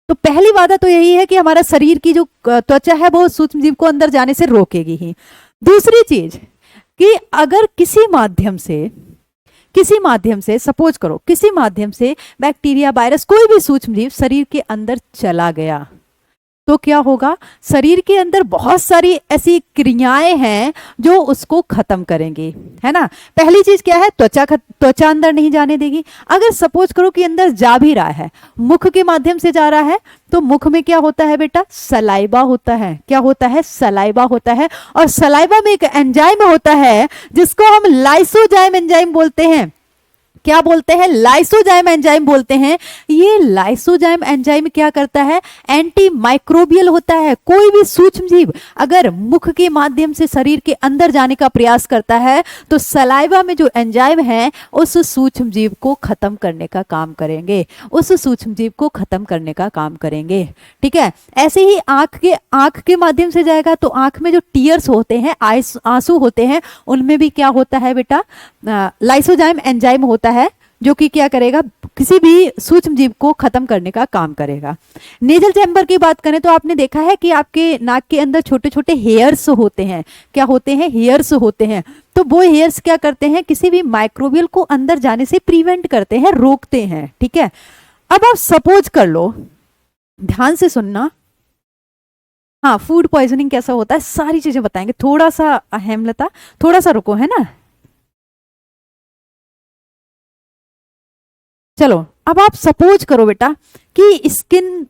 तो पहली बाधा तो यही है कि हमारा शरीर की जो त्वचा है वो सूक्ष्म जीव को अंदर जाने से रोकेगी ही। दूसरी चीज कि अगर किसी माध्यम से सपोज करो, किसी माध्यम से बैक्टीरिया, वायरस, कोई भी सूक्ष्म जीव शरीर के अंदर चला गया, तो क्या होगा, शरीर के अंदर बहुत सारी ऐसी क्रियाएं हैं जो उसको खत्म करेंगी, है ना। पहली चीज क्या है, त्वचा अंदर नहीं जाने देगी। अगर सपोज करो कि अंदर जा भी रहा है, मुख के माध्यम से जा रहा है, तो मुख में क्या होता है बेटा, सलाइबा होता है। क्या होता है, सलाइबा होता है। और सलाइबा में एक एंजाइम होता है जिसको हम लाइसोजाइम एंजाइम बोलते हैं। क्या बोलते हैं, लाइसोजाइम एंजाइम बोलते हैं। ये लाइसोजाइम एंजाइम क्या करता है, एंटी माइक्रोबियल होता है। कोई भी सूक्ष्म जीव अगर मुख के माध्यम से शरीर के अंदर जाने का प्रयास करता है तो सलाइवा में जो एंजाइम है उस सूक्ष्म जीव को खत्म करने का काम करेंगे, उस सूक्ष्म जीव को खत्म करने का काम करेंगे। ठीक है, ऐसे ही आंख के माध्यम से जाएगा तो आंख में जो टीयर्स होते हैं, आंसू होते हैं, उनमें भी क्या होता है बेटा, लाइसोजाइम एंजाइम होता है जो कि क्या करेगा, किसी भी सूक्ष्म जीव को खत्म करने का काम करेगा। नेजल चैम्बर की बात करें तो आपने देखा है कि आपके नाक के अंदर छोटे छोटे हेयर्स होते हैं। क्या होते हैं, हेयर्स होते हैं। तो वो हेयर्स क्या करते हैं, किसी भी माइक्रोबियल को अंदर जाने से प्रिवेंट करते हैं, रोकते हैं। ठीक है, अब आप सपोज कर लो, ध्यान से सुनना, हाँ, फूड पॉइजनिंग कैसा होता है सारी चीजें बताएंगे। थोड़ा सा हेमलता, थोड़ा सा रुको, है ना। चलो, अब आप सपोज करो बेटा कि स्किन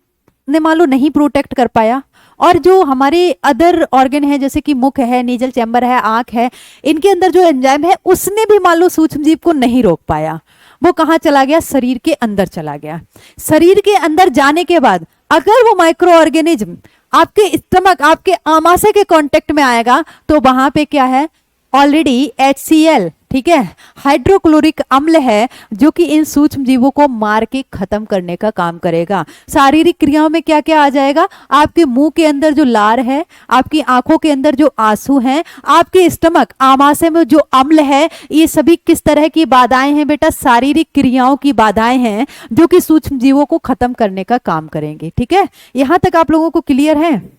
ने मान लो नहीं प्रोटेक्ट कर पाया, और जो हमारे अदर ऑर्गन है जैसे कि मुख है, नीजल चैम्बर है, आंख है, इनके अंदर जो एंजाइम है उसने भी मान लो सूक्ष्म जीव को नहीं रोक पाया। वो कहाँ चला गया, शरीर के अंदर चला गया। शरीर के अंदर जाने के बाद अगर वो माइक्रो ऑर्गेनिज्म आपके स्टमक, आपके आमाशय के कांटेक्ट में आएगा तो वहां पे क्या है, ऑलरेडी HCl, ठीक है, हाइड्रोक्लोरिक अम्ल है, जो कि इन सूक्ष्म जीवों को मार के खत्म करने का काम करेगा। शारीरिक क्रियाओं में क्या क्या आ जाएगा, आपके मुंह के अंदर जो लार है, आपकी आंखों के अंदर जो आंसू हैं, आपके स्टमक, आमाशय में जो अम्ल है, ये सभी किस तरह की बाधाएं हैं बेटा, शारीरिक क्रियाओं की बाधाएं हैं जो कि सूक्ष्म जीवों को खत्म करने का काम करेंगे। ठीक है, यहां तक आप लोगों को क्लियर है।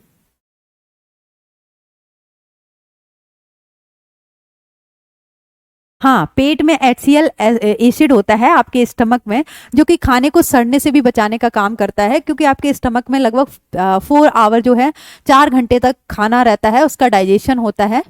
हाँ, पेट में HCl एसिड होता है आपके स्टमक में, जो कि खाने को सड़ने से भी बचाने का काम करता है, क्योंकि आपके स्टमक में लगभग 4 आवर जो है, 4 घंटे तक खाना रहता है, उसका डाइजेशन होता है।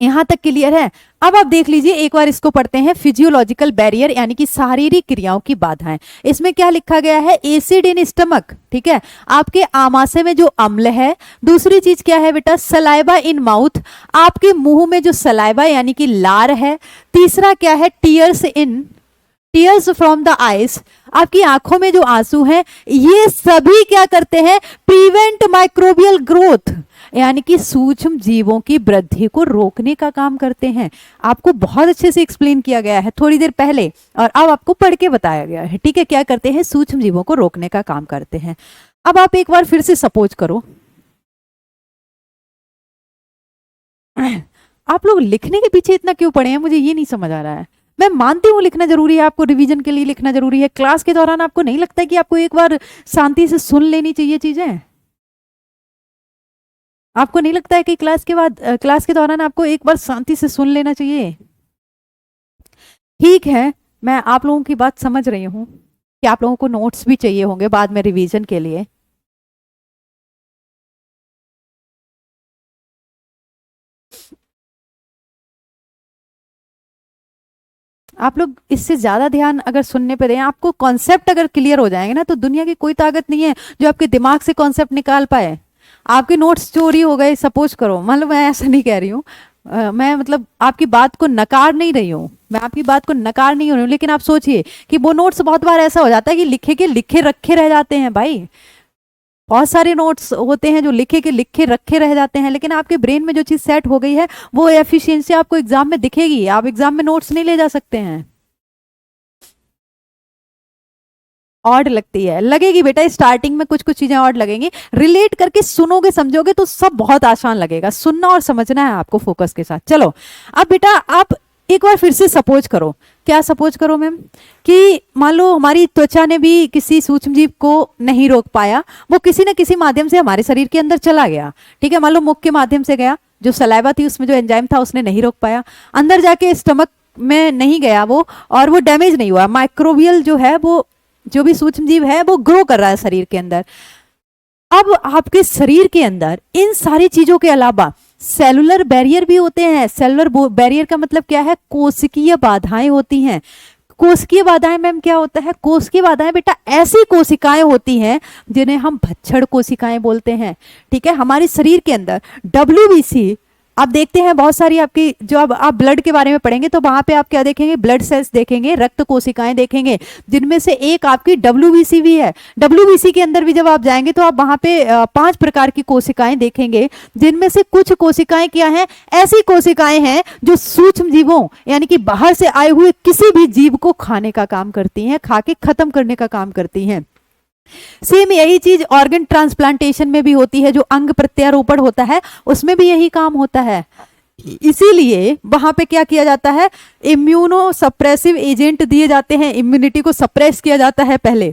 यहां तक क्लियर है। अब आप देख लीजिए, एक बार इसको पढ़ते हैं, फिजियोलॉजिकल बैरियर यानी कि शारीरिक क्रियाओं की बाधाएं। इसमें क्या लिखा गया है, एसिड इन स्टमक, ठीक है, आपके आमाशय में जो अम्ल है। दूसरी चीज क्या है बेटा, सलाइवा इन माउथ, आपके मुंह में जो सलाइवा यानी कि लार है। तीसरा क्या है, टीयर्स फ्रॉम द आईज, आपकी आंखों में जो आंसू हैं, ये सभी क्या करते हैं, प्रिवेंट माइक्रोबियल ग्रोथ, यानी कि सूक्ष्म जीवों की वृद्धि को रोकने का काम करते हैं। आपको बहुत अच्छे से एक्सप्लेन किया गया है थोड़ी देर पहले, और अब आपको पढ़ के बताया गया है। ठीक है, क्या करते हैं, सूक्ष्म जीवों को रोकने का काम करते हैं। अब आप एक बार फिर से सपोज करो, आप लोग लिखने के पीछे इतना क्यों पड़े हैं, मुझे ये नहीं समझ आ रहा है। मैं मानती हूँ लिखना जरूरी है, आपको रिवीजन के लिए लिखना जरूरी है। क्लास के दौरान आपको नहीं लगता है कि आपको एक बार शांति से सुन लेनी चाहिए चीजें? आपको नहीं लगता है कि क्लास के दौरान आपको एक बार शांति से सुन लेना चाहिए? ठीक है, मैं आप लोगों की बात समझ रही हूँ कि आप लोगों को नोट्स भी चाहिए होंगे बाद में रिवीजन के लिए। आप लोग इससे ज्यादा ध्यान अगर सुनने पे दें, आपको कॉन्सेप्ट अगर क्लियर हो जाएंगे ना, तो दुनिया की कोई ताकत नहीं है जो आपके दिमाग से कॉन्सेप्ट निकाल पाए। आपके नोट्स चोरी हो गए, सपोज करो, मतलब मैं ऐसा नहीं कह रही हूँ, मैं मतलब आपकी बात को नकार नहीं रही हूँ, मैं आपकी बात को नकार नहीं हो रही हूँ, लेकिन आप सोचिए कि वो नोट्स बहुत बार ऐसा हो जाता है कि लिखे के लिखे रखे रह जाते हैं। भाई, बहुत सारे नोट्स होते हैं जो लिखे के लिखे रखे रह जाते हैं, लेकिन आपके ब्रेन में जो चीज सेट हो गई है वो एफिशिएंसी आपको एग्जाम में दिखेगी। आप एग्जाम में नोट्स नहीं ले जा सकते हैं। ऑड लगती है, लगेगी बेटा, स्टार्टिंग में कुछ कुछ चीजें ऑड लगेंगी, रिलेट करके सुनोगे समझोगे तो सब बहुत आसान लगेगा। सुनना और समझना है आपको फोकस के साथ। चलो, अब बेटा आप एक बार फिर से सपोज करो, क्या सपोज करो मैम, कि मान लो हमारी त्वचा ने भी किसी सूक्ष्म जीव को नहीं रोक पाया, वो किसी न किसी माध्यम से हमारे शरीर के अंदर चला गया। ठीक है, मान लो मुख के माध्यम से गया, जो सलाइवा थी उसमें जो एंजाइम था उसने नहीं रोक पाया, अंदर जाके स्टमक में नहीं गया वो, और वो डैमेज नहीं हुआ, माइक्रोबियल जो है वो जो भी सूक्ष्म जीव है वो ग्रो कर रहा है शरीर के अंदर। अब आपके शरीर के अंदर इन सारी चीजों के अलावा सेलुलर बैरियर भी होते हैं। सेलुलर बैरियर का मतलब क्या है? कोशिकीय बाधाएं होती हैं। कोशिकीय बाधाएं मैम क्या होता है? कोशिकीय बाधाएं बेटा ऐसी कोशिकाएं होती हैं जिन्हें हम भक्षण कोशिकाएं बोलते हैं। ठीक है, हमारे शरीर के अंदर डब्ल्यूबीसी आप देखते हैं बहुत सारी आपकी, जो अब आप ब्लड के बारे में पढ़ेंगे तो वहां पे आप क्या देखेंगे? ब्लड सेल्स देखेंगे, रक्त कोशिकाएं देखेंगे, जिनमें से एक आपकी डब्ल्यूबीसी भी है। डब्ल्यूबीसी के अंदर भी जब आप जाएंगे तो आप वहां पे 5 प्रकार की कोशिकाएं देखेंगे, जिनमें से कुछ कोशिकाएं क्या हैं? ऐसी कोशिकाएं हैं जो सूक्ष्म जीवों यानी कि बाहर से आए हुए किसी भी जीव को खाने का काम करती हैं, खा के खत्म करने का काम करती हैं। सेम यही चीज ऑर्गन ट्रांसप्लांटेशन में भी होती है, जो अंग प्रत्यारोपण होता है उसमें भी यही काम होता है। इसीलिए वहां पे क्या किया जाता है? इम्यूनो सप्रेसिव एजेंट दिए जाते हैं, इम्यूनिटी को सप्रेस किया जाता है पहले,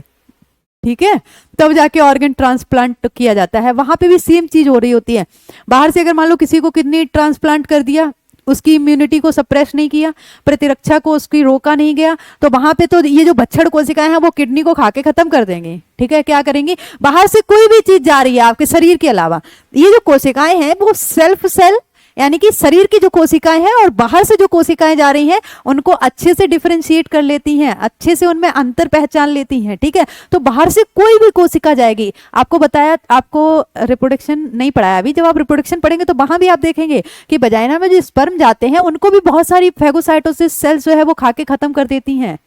ठीक है, तब जाके ऑर्गन ट्रांसप्लांट किया जाता है। वहां पे भी सेम चीज हो रही होती है। बाहर से अगर मान लो किसी को किडनी ट्रांसप्लांट कर दिया, उसकी इम्यूनिटी को सप्रेस नहीं किया, प्रतिरक्षा को उसकी रोका नहीं गया, तो वहां पे तो ये जो भक्षण कोशिकाएं हैं वो किडनी को खा के खत्म कर देंगे। ठीक है, क्या करेंगी? बाहर से कोई भी चीज जा रही है आपके शरीर के अलावा, ये जो कोशिकाएं हैं वो सेल्फ सेल यानी कि शरीर की जो कोशिकाएं हैं और बाहर से जो कोशिकाएं जा रही हैं उनको अच्छे से डिफरेंशिएट कर लेती हैं, अच्छे से उनमें अंतर पहचान लेती हैं। ठीक है, तो बाहर से कोई भी कोशिका जाएगी, आपको बताया, आपको रिप्रोडक्शन नहीं पढ़ाया अभी, जब आप रिप्रोडक्शन पढ़ेंगे तो वहां भी आप देखेंगे कि वजाइना में जो स्पर्म जाते हैं उनको भी बहुत सारी फैगोसाइटोसिस सेल्स जो है वो खा के खत्म कर देती हैं।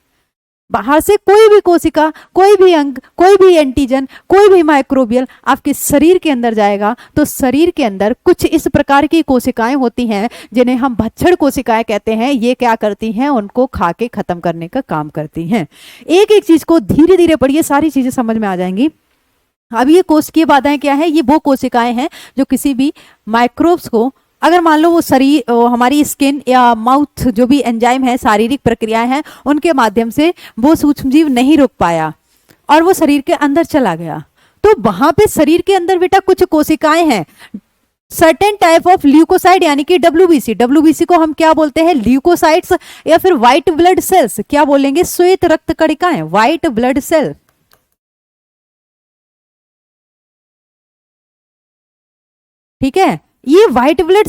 बाहर से कोई भी कोशिका, कोई भी अंग, कोई भी एंटीजन, कोई भी माइक्रोबियल आपके शरीर के अंदर जाएगा तो शरीर के अंदर कुछ इस प्रकार की कोशिकाएं होती हैं जिन्हें हम भक्षण कोशिकाएं कहते हैं। ये क्या करती हैं? उनको खा के खत्म करने का काम करती हैं। एक एक चीज को धीरे धीरे पढ़िए, सारी चीजें समझ में आ जाएंगी। अब ये कोशिकीय बाधाएं क्या है? ये वो कोशिकाएं हैं जो किसी भी माइक्रोब्स को, अगर मान लो वो शरीर, हमारी स्किन या माउथ, जो भी एंजाइम है, शारीरिक प्रक्रियाएं हैं, उनके माध्यम से वो सूक्ष्मजीव नहीं रुक पाया और वो शरीर के अंदर चला गया, तो वहां पे शरीर के अंदर बेटा कुछ कोशिकाएं हैं, सर्टेन टाइप ऑफ ल्यूकोसाइड यानी कि डब्ल्यूबीसी। डब्ल्यूबीसी को हम क्या बोलते हैं? ल्यूकोसाइड्स या फिर व्हाइट ब्लड सेल्स। क्या बोलेंगे? श्वेत रक्त कणिकाएं, व्हाइट ब्लड सेल। ठीक है, ये व्हाइट ब्लड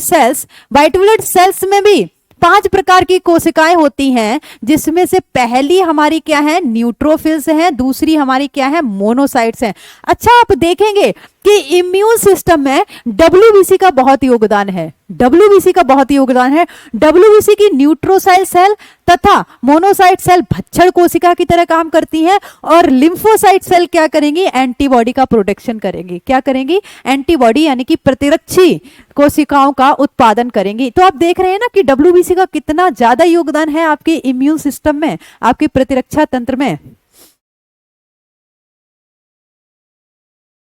सेल्स में भी 5 प्रकार की कोशिकाएं होती हैं, जिसमें से पहली हमारी क्या है? न्यूट्रोफिल्स हैं, दूसरी हमारी क्या है? मोनोसाइट्स हैं। अच्छा, आप देखेंगे कि इम्यून सिस्टम में डब्ल्यूबीसी का बहुत योगदान है। डब्ल्यूबीसी का बहुत योगदान है। डब्ल्यूबीसी की न्यूट्रोसाइल सेल तथा मोनोसाइट सेल भक्षण कोशिका की तरह काम करती हैं और लिम्फोसाइट सेल क्या करेंगी? एंटीबॉडी का प्रोटेक्शन करेंगी। क्या करेंगी? एंटीबॉडी यानी कि प्रतिरक्षी कोशिकाओं का उत्पादन करेंगी। तो आप देख रहे हैं ना कि डब्ल्यूबीसी का कितना ज्यादा योगदान है आपके इम्यून सिस्टम में, आपकी प्रतिरक्षा तंत्र में।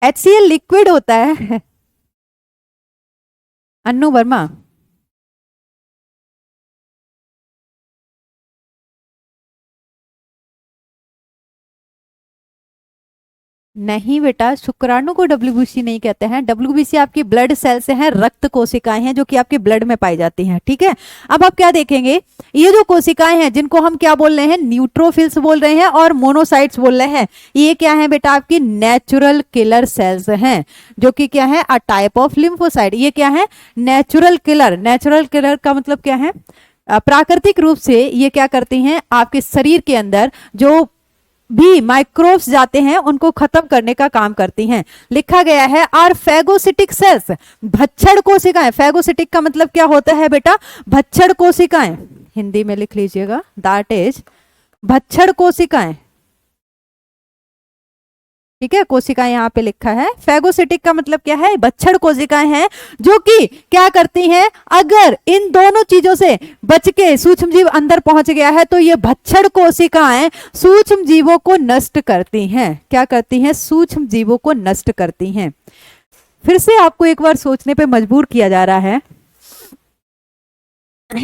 HCl लिक्विड होता है। अन्नू वर्मा, नहीं बेटा, शुक्राणु को डब्ल्यूबीसी नहीं कहते हैं। डब्ल्यूबीसी आपकी ब्लड सेल से हैं, रक्त कोशिकाएं हैं जो कि आपके ब्लड में पाई जाती हैं। ठीक है, अब आप क्या देखेंगे? ये जो कोशिकाएं हैं जिनको हम क्या बोल रहे हैं? न्यूट्रोफिल्स बोल रहे हैं और मोनोसाइट्स बोल रहे हैं। ये क्या है बेटा? आपकी नेचुरल किलर सेल्स हैं, जो कि क्या है? A type of lymphocyte. ये क्या है? Natural killer. नेचुरल किलर का मतलब क्या है? प्राकृतिक रूप से ये क्या करती हैं? आपके शरीर के अंदर जो भी माइक्रोब्स जाते हैं उनको खत्म करने का काम करती हैं। लिखा गया है आर फैगोसिटिक सेल्स, भक्षण कोशिकाएं। फैगोसिटिक का मतलब क्या होता है बेटा? भक्षण कोशिकाएं। हिंदी में लिख लीजिएगा, दैट इज भक्षण कोशिकाएं। ठीक है, कोशिकाएं यहां पे लिखा है। फैगोसिटिक का मतलब क्या है? भक्षण कोशिकाएं हैं जो कि क्या करती हैं? अगर इन दोनों चीजों से बच के सूक्ष्म जीव अंदर पहुंच गया है तो ये भक्षण कोशिकाएं सूक्ष्म जीवों को नष्ट करती हैं। क्या करती हैं? सूक्ष्म जीवों को नष्ट करती हैं। फिर से आपको एक बार सोचने पे मजबूर किया जा रहा है।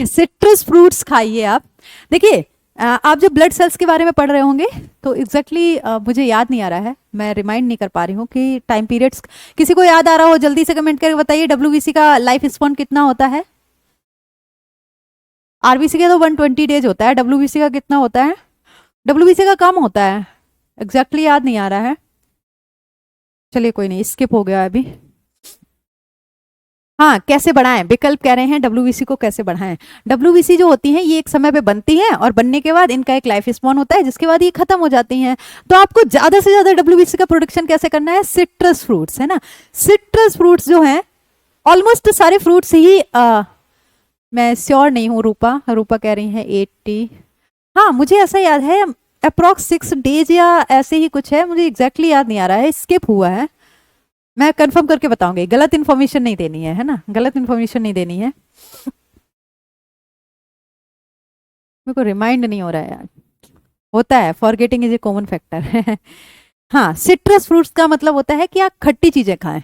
सिट्रस फ्रूट्स खाइए आप। देखिए, आप जब ब्लड सेल्स के बारे में पढ़ रहे होंगे तो एग्जैक्टली मुझे याद नहीं आ रहा है, मैं रिमाइंड नहीं कर पा रही हूँ कि टाइम पीरियड्स। किसी को याद आ रहा हो जल्दी से कमेंट करके बताइए, डब्ल्यूबीसी का लाइफ स्पॉन कितना होता है? आरबीसी का तो 120 डेज होता है, डब्ल्यूबीसी का कितना होता है? डब्ल्यूबीसी का कम होता है। एग्जैक्टली याद नहीं आ रहा है, चलिए कोई नहीं, स्किप हो गया अभी। हाँ, कैसे बढ़ाएं, विकल्प कह रहे हैं डब्ल्यूबीसी को कैसे बढ़ाएं। डब्ल्यूबीसी जो होती हैं ये एक समय पे बनती हैं और बनने के बाद इनका एक लाइफ स्पॉन होता है जिसके बाद ये खत्म हो जाती हैं। तो आपको ज्यादा से ज्यादा डब्ल्यूबीसी का प्रोडक्शन कैसे करना है, सिट्रस फ्रूट्स, है ना। सिट्रस फ्रूट्स जो हैं ऑलमोस्ट सारे फ्रूट्स ही मैं श्योर नहीं हूँ, रूपा कह रही है 80, हाँ मुझे ऐसा याद है अप्रॉक्स 6 days या ऐसे ही कुछ है, मुझे एग्जैक्टली याद नहीं आ रहा है, स्किप हुआ है, मैं कंफर्म करके बताऊंगी, गलत इन्फॉर्मेशन नहीं देनी है ना, गलत इन्फॉर्मेशन नहीं देनी है। मेरे को रिमाइंड नहीं हो रहा है यार, होता है, forgetting is a common factor. हाँ, सिट्रस फ्रूट्स का मतलब होता है कि आप खट्टी चीजें खाएं।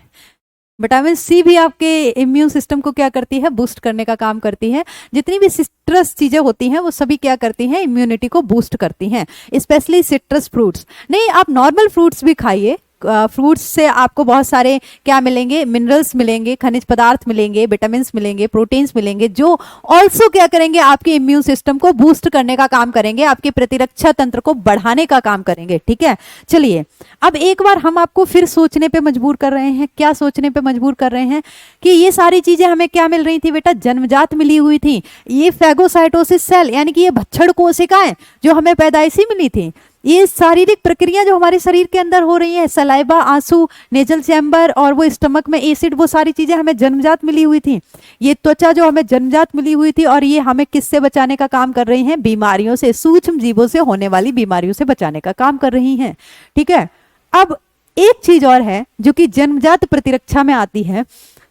विटामिन सी भी आपके इम्यून सिस्टम को क्या करती है, बूस्ट करने का काम करती है। जितनी भी सिट्रस चीजें होती हैं वो सभी क्या करती हैं, इम्यूनिटी को बूस्ट करती हैं, स्पेशली सिट्रस फ्रूट्स। नहीं, आप नॉर्मल फ्रूट्स भी खाइए, फ्रूट्स से आपको बहुत सारे क्या मिलेंगे, मिनरल्स मिलेंगे, खनिज पदार्थ मिलेंगे, विटामिन मिलेंगे, प्रोटीन्स मिलेंगे, जो ऑल्सो क्या करेंगे, आपके इम्यून सिस्टम को बूस्ट करने का काम करेंगे, आपके प्रतिरक्षा तंत्र को बढ़ाने का काम करेंगे। ठीक है, चलिए अब एक बार हम आपको फिर सोचने पे मजबूर कर रहे हैं। क्या सोचने पे मजबूर कर रहे हैं कि ये सारी चीजें हमें क्या मिल रही थी बेटा, जन्मजात मिली हुई थी। ये फैगोसाइटोसिस सेल यानी कि ये भक्षण कोशिकाएं जो हमें पैदाइशी मिली थी, ये शारीरिक प्रक्रिया जो हमारे शरीर के अंदर हो रही है, सलाइवा, आंसू, नेजल चैम्बर और वो स्टमक में एसिड, वो सारी चीजें हमें जन्मजात मिली हुई थी। ये त्वचा जो हमें जन्मजात मिली हुई थी, और ये हमें किससे बचाने का काम कर रही हैं, बीमारियों से, सूक्ष्म जीवों से होने वाली बीमारियों से बचाने का काम कर रही हैं। ठीक है, अब एक चीज और है जो कि जन्मजात प्रतिरक्षा में आती है,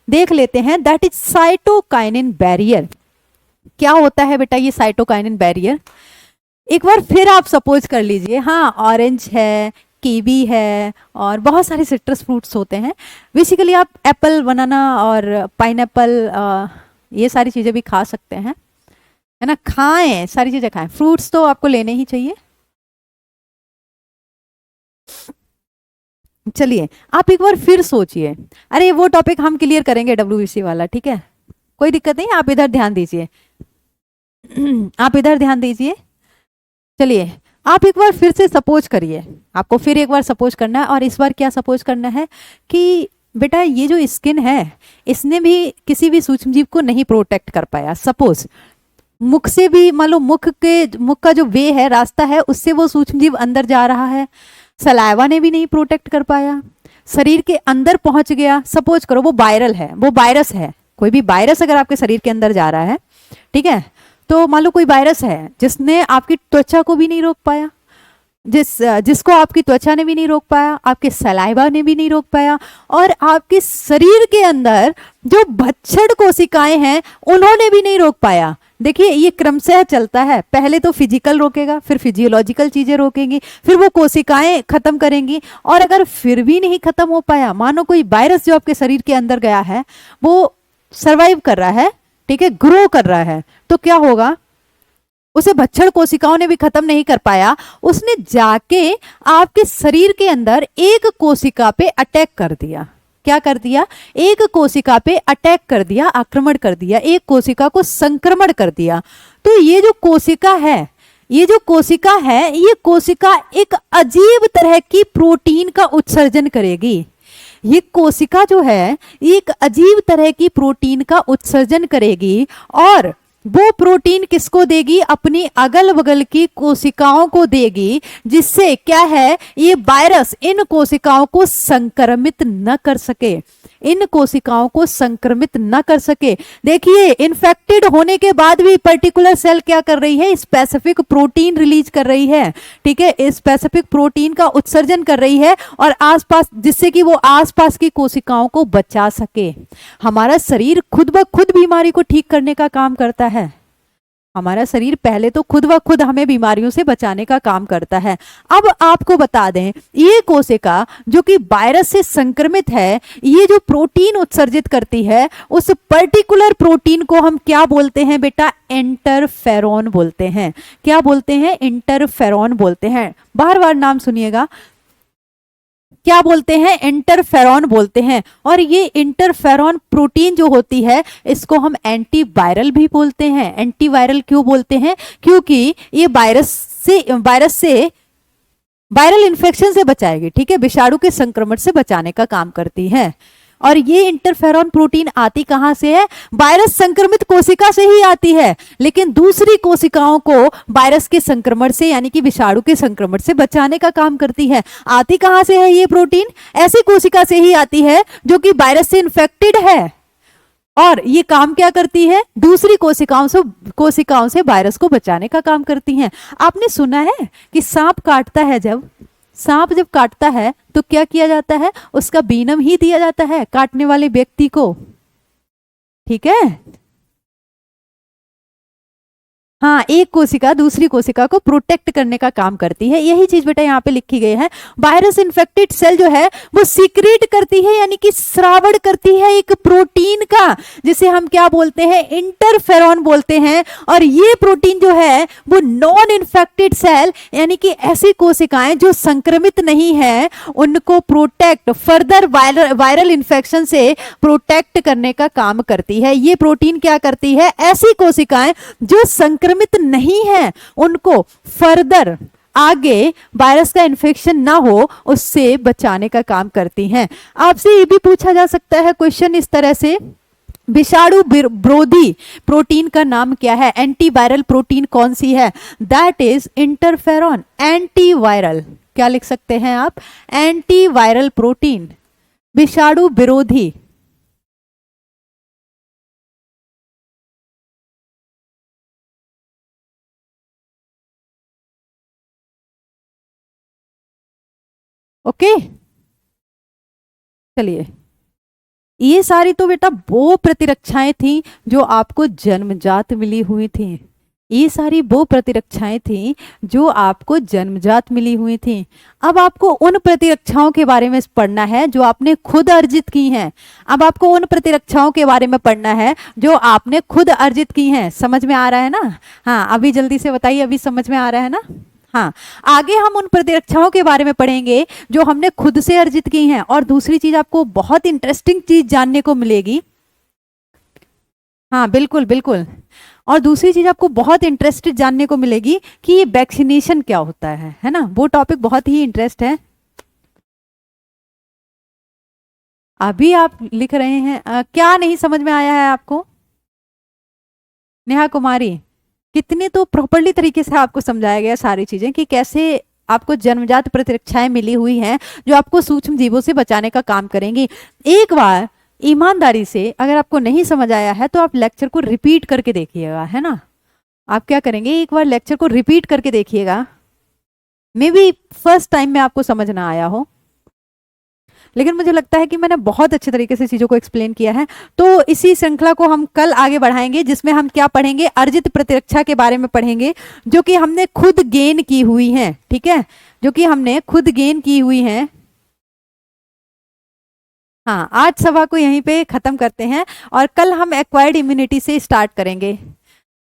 देख लेते हैं, दैट इज साइटोकाइनिन बैरियर। क्या होता है बेटा ये साइटोकाइनिन बैरियर, एक बार फिर आप सपोज कर लीजिए, हाँ ऑरेंज है, कीवी है और बहुत सारे सिट्रस फ्रूट्स होते हैं। बेसिकली आप एप्पल, बनाना और पाइनएप्पल, ये सारी चीज़ें भी खा सकते हैं, है ना, खाएं, सारी चीज़ें खाएं, फ्रूट्स तो आपको लेने ही चाहिए। चलिए आप एक बार फिर सोचिए, अरे वो टॉपिक हम क्लियर करेंगे डब्ल्यूबीसी वाला, ठीक है, कोई दिक्कत नहीं, आप इधर ध्यान दीजिए। आप इधर ध्यान दीजिए। चलिए आप एक बार फिर से सपोज करिए, आपको फिर एक बार सपोज करना है, और इस बार क्या सपोज करना है कि बेटा ये जो स्किन है इसने भी किसी भी सूक्ष्म जीव को नहीं प्रोटेक्ट कर पाया। सपोज मुख से भी, मान लो मुख का जो वे है, रास्ता है, उससे वो सूक्ष्म जीव अंदर जा रहा है, सलाइवा ने भी नहीं प्रोटेक्ट कर पाया, शरीर के अंदर पहुंच गया। सपोज करो वो वायरल है, वो वायरस है, कोई भी वायरस अगर आपके शरीर के अंदर जा रहा है, ठीक है, तो मान लो कोई वायरस है जिसने आपकी त्वचा को भी नहीं रोक पाया, जिसको आपकी त्वचा ने भी नहीं रोक पाया, आपके सलाइवा ने भी नहीं रोक पाया, और आपके शरीर के अंदर जो भक्षण कोशिकाएं हैं उन्होंने भी नहीं रोक पाया। देखिए ये क्रमशः चलता है, पहले तो फिजिकल रोकेगा, फिर फिजियोलॉजिकल चीजें रोकेंगी, फिर वो कोशिकाएं खत्म करेंगी, और अगर फिर भी नहीं खत्म हो पाया, मानो कोई वायरस जो आपके शरीर के अंदर गया है वो सर्वाइव कर रहा है, ठीक है, ग्रो कर रहा है, तो क्या होगा, उसे भक्षण कोशिकाओं ने भी खत्म नहीं कर पाया, उसने जाके आपके शरीर के अंदर एक कोशिका पे अटैक कर दिया। क्या कर दिया, एक कोशिका पे अटैक कर दिया, आक्रमण कर दिया, एक कोशिका को संक्रमण कर दिया। तो ये जो कोशिका है, ये जो कोशिका है, ये कोशिका एक अजीब तरह की प्रोटीन का उत्सर्जन करेगी। ये कोशिका जो है एक अजीब तरह की प्रोटीन का उत्सर्जन करेगी, और वो प्रोटीन किसको देगी, अपनी अगल बगल की कोशिकाओं को देगी, जिससे क्या है, ये वायरस इन कोशिकाओं को संक्रमित न कर सके, इन कोशिकाओं को संक्रमित न कर सके। देखिए इन्फेक्टेड होने के बाद भी पर्टिकुलर सेल क्या कर रही है, स्पेसिफिक प्रोटीन रिलीज कर रही है, ठीक है, स्पेसिफिक प्रोटीन का उत्सर्जन कर रही है, और आसपास, जिससे कि वो आसपास की कोशिकाओं को बचा सके। हमारा शरीर खुद ब खुद बीमारी को ठीक करने का काम करता है। हमारा शरीर पहले तो खुद ब खुद हमें बीमारियों से बचाने का काम करता है। अब आपको बता दें, ये कोशिका जो कि वायरस से संक्रमित है, ये जो प्रोटीन उत्सर्जित करती है, उस पर्टिकुलर प्रोटीन को हम क्या बोलते हैं बेटा, इंटरफेरॉन बोलते हैं। क्या बोलते हैं, इंटरफेरॉन बोलते हैं। बार बार नाम सुनिएगा, क्या बोलते हैं, इंटरफेरॉन बोलते हैं। और ये इंटरफेरॉन प्रोटीन जो होती है, इसको हम एंटीवायरल भी बोलते हैं। एंटीवायरल क्यों बोलते हैं, क्योंकि ये वायरस से वायरल इन्फेक्शन से बचाएगी, ठीक है, विषाणु के संक्रमण से बचाने का काम करती है। और ये इंटरफेरॉन प्रोटीन आती कहां से है? वायरस संक्रमित कोशिका से ही आती है, लेकिन दूसरी कोशिकाओं को वायरस के संक्रमण से यानी कि विषाणु के संक्रमण से बचाने का काम करती है। आती कहां से है ये प्रोटीन? ऐसी कोशिका से ही आती है जो कि वायरस से इन्फेक्टेड है, और ये काम क्या करती है? दूसरी कोशिकाओं से वायरस को बचाने का काम करती हैं। आपने सुना है कि सांप काटता है, सांप जब काटता है तो क्या किया जाता है? उसका बीनम ही दिया जाता है काटने वाले व्यक्ति को, ठीक है। हाँ, एक कोशिका दूसरी कोशिका को प्रोटेक्ट करने का काम करती है। यही चीज बेटा यहाँ पे लिखी गई है। वायरस इन्फेक्टेड सेल जो है वो सीक्रेट करती है यानी कि श्रावण करती है एक प्रोटीन का, जिसे हम क्या बोलते हैं? इंटरफेरॉन बोलते हैं। और ये प्रोटीन जो है वो नॉन इन्फेक्टेड सेल यानी कि ऐसी कोशिकाएं जो संक्रमित नहीं है उनको प्रोटेक्ट, फर्दर वायरल इन्फेक्शन से प्रोटेक्ट करने का काम करती है। ये प्रोटीन क्या करती है? ऐसी कोशिकाएं जो संक्रमित नहीं है उनको फर्दर आगे वायरस का इन्फेक्शन ना हो उससे बचाने का काम करती हैं। आपसे ये भी पूछा जा सकता है क्वेश्चन इस तरह से, विषाणु विरोधी प्रोटीन का नाम क्या है? एंटीवायरल प्रोटीन कौन सी है? That is interferon. एंटीवायरल क्या लिख सकते हैं आप? एंटीवायरल प्रोटीन, विषाणु विरोधी। ओके, चलिए, ये सारी तो बेटा वो प्रतिरक्षाएं थी जो आपको जन्मजात मिली हुई थी। ये सारी वो प्रतिरक्षाएं थी जो आपको जन्मजात मिली हुई थी। अब आपको उन प्रतिरक्षाओं के बारे में पढ़ना है जो आपने खुद अर्जित की हैं। अब आपको उन प्रतिरक्षाओं के बारे में पढ़ना है जो आपने खुद अर्जित की हैं। समझ में आ रहा है ना? हाँ, अभी जल्दी से बताइए, अभी समझ में आ रहा है ना? हाँ, आगे हम उन प्रतिरक्षाओं के बारे में पढ़ेंगे जो हमने खुद से अर्जित की हैं। और दूसरी चीज, आपको बहुत इंटरेस्टिंग चीज जानने को मिलेगी। हाँ बिल्कुल बिल्कुल। और दूसरी चीज आपको बहुत इंटरेस्टेड जानने को मिलेगी कि ये वैक्सीनेशन क्या होता है ना? वो टॉपिक बहुत ही इंटरेस्ट है। अभी आप लिख रहे हैं क्या नहीं समझ में आया है आपको? नेहा कुमारी, कितने तो प्रॉपरली तरीके से आपको समझाया गया सारी चीजें कि कैसे आपको जन्मजात प्रतिरक्षाएं मिली हुई हैं जो आपको सूक्ष्म जीवों से बचाने का काम करेंगी। एक बार ईमानदारी से अगर आपको नहीं समझ आया है तो आप लेक्चर को रिपीट करके देखिएगा, है ना? आप क्या करेंगे, एक बार लेक्चर को रिपीट करके देखिएगा। मे बी फर्स्ट टाइम में आपको समझ ना आया हो, लेकिन मुझे लगता है कि मैंने बहुत अच्छे तरीके से चीजों को एक्सप्लेन किया है। तो इसी श्रृंखला को हम कल आगे बढ़ाएंगे, जिसमें हम क्या पढ़ेंगे? अर्जित प्रतिरक्षा के बारे में पढ़ेंगे जो कि हमने खुद गेन की हुई है, ठीक है, जो कि हमने खुद गेन की हुई है। हाँ, आज सभा को यहीं पे खत्म करते हैं और कल हम एक्वायर्ड इम्यूनिटी से स्टार्ट करेंगे।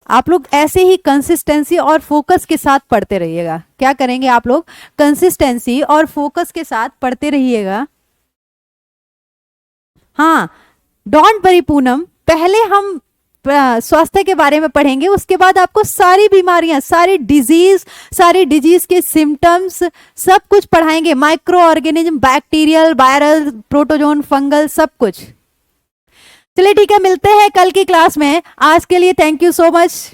आप लोग ऐसे ही कंसिस्टेंसी और फोकस के साथ पढ़ते रहिएगा। क्या करेंगे आप लोग? कंसिस्टेंसी और फोकस के साथ पढ़ते रहिएगा। हाँ, डोंट वरी पूनम, पहले हम स्वास्थ्य के बारे में पढ़ेंगे, उसके बाद आपको सारी बीमारियां, सारी डिजीज के सिम्टम्स सब कुछ पढ़ाएंगे। Micro organism, bacterial, viral, protozoan, fungal, सब कुछ। चलिए ठीक है, मिलते हैं कल की क्लास में। आज के लिए थैंक यू सो मच।